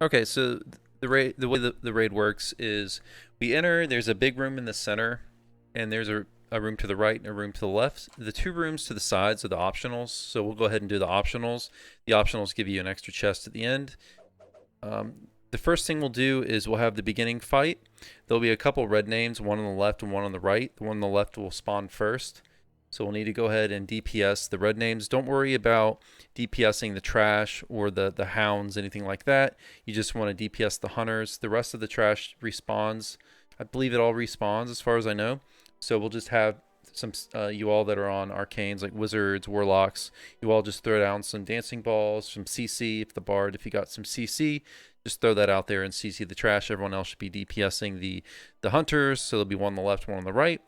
Okay, so the way the raid works is we enter. There's a big room in the center, and there's a room to the right and a room to the left. The two rooms to the sides are the optionals. So we'll go ahead and do the optionals. The optionals give you an extra chest at the end. The first thing we'll do is we'll have the beginning fight. There'll be a couple red names, one on the left and one on the right. The one on the left will spawn first. So we'll need to go ahead and DPS the red names. Don't worry about DPSing the trash or the hounds, anything like that. You just want to DPS the hunters. The rest of the trash respawns. I believe it all respawns as far as I know. So we'll just have some you all that are on arcanes like wizards, warlocks. You all just throw down some dancing balls, some CC. If the bard, if you got some CC, just throw that out there and CC the trash. Everyone else should be DPSing the hunters. So there'll be one on the left, one on the right.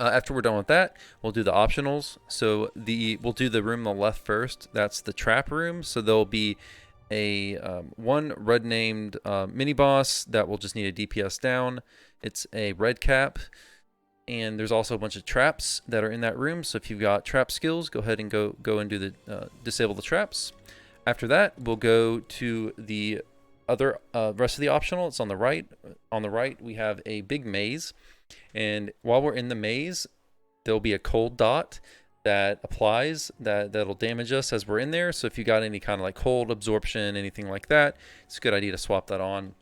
After we're done with that, we'll do the optionals. So we'll do the room on the left first. That's the trap room. So there'll be a one red named mini boss that will just need a DPS down. It's a red cap, and there's also a bunch of traps that are in that room. So if you've got trap skills, go ahead and go and do the disable the traps. After that, we'll go to the other rest of the optional. It's on the right. On the right, we have a big maze. And while we're in the maze, there'll be a cold dot that applies that'll damage us as we're in there. So if you got any kind of like cold absorption, anything like that, it's a good idea to swap that on.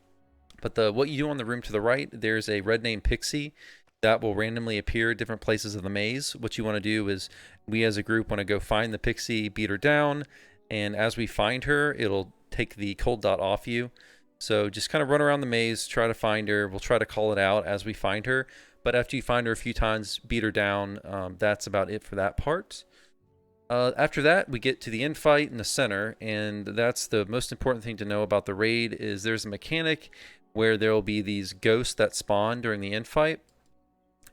But what you do on the room to the right, there's a red name pixie that will randomly appear at different places of the maze. What you want to do is we as a group want to go find the pixie, beat her down, and as we find her, it'll take the cold dot off you. So just kind of run around the maze, try to find her. We'll try to call it out as we find her. But after you find her a few times, beat her down. That's about it for that part. After that, we get to the end fight in the center. And that's the most important thing to know about the raid is there's a mechanic where there will be these ghosts that spawn during the end fight.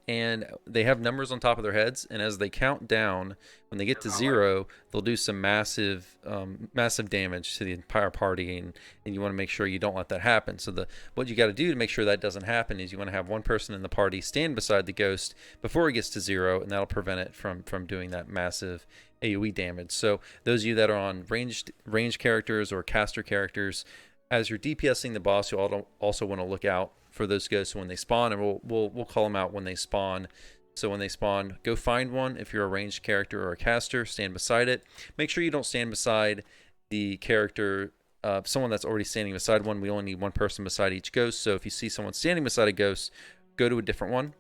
And they have numbers on top of their heads, and as they count down, when they get to 0, they'll do some massive damage to the entire party, and you want to make sure you don't let that happen. So what you got to do to make sure that doesn't happen is you want to have one person in the party stand beside the ghost before it gets to 0, and that'll prevent it from doing that massive AoE damage. So those of you that are on ranged characters or caster characters, as you're DPSing the boss, you also want to look out for those ghosts when they spawn, and we'll call them out when they spawn. So when they spawn, go find one. If you're a ranged character or a caster, stand beside it. Make sure you don't stand beside the character, someone that's already standing beside one. We only need one person beside each ghost. So if you see someone standing beside a ghost, go to a different one.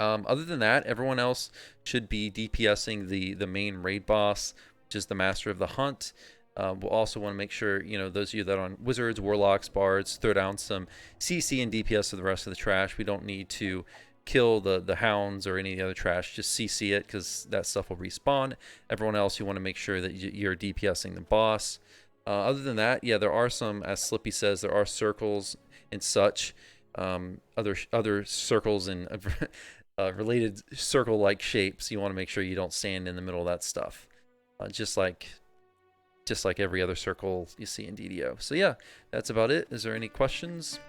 Other than that, everyone else should be DPSing the main raid boss, which is the Master of the Hunt. We'll also want to make sure, those of you that are on wizards, warlocks, bards, throw down some CC and DPS to the rest of the trash. We don't need to kill the hounds or any of the other trash. Just CC it because that stuff will respawn. Everyone else, you want to make sure that you're DPSing the boss. Other than that, yeah, there are some, as Slippy says, there are circles and such. Other circles and related circle-like shapes. You want to make sure you don't stand in the middle of that stuff. Just like every other circle you see in DDO. So yeah, that's about it. Is there any questions?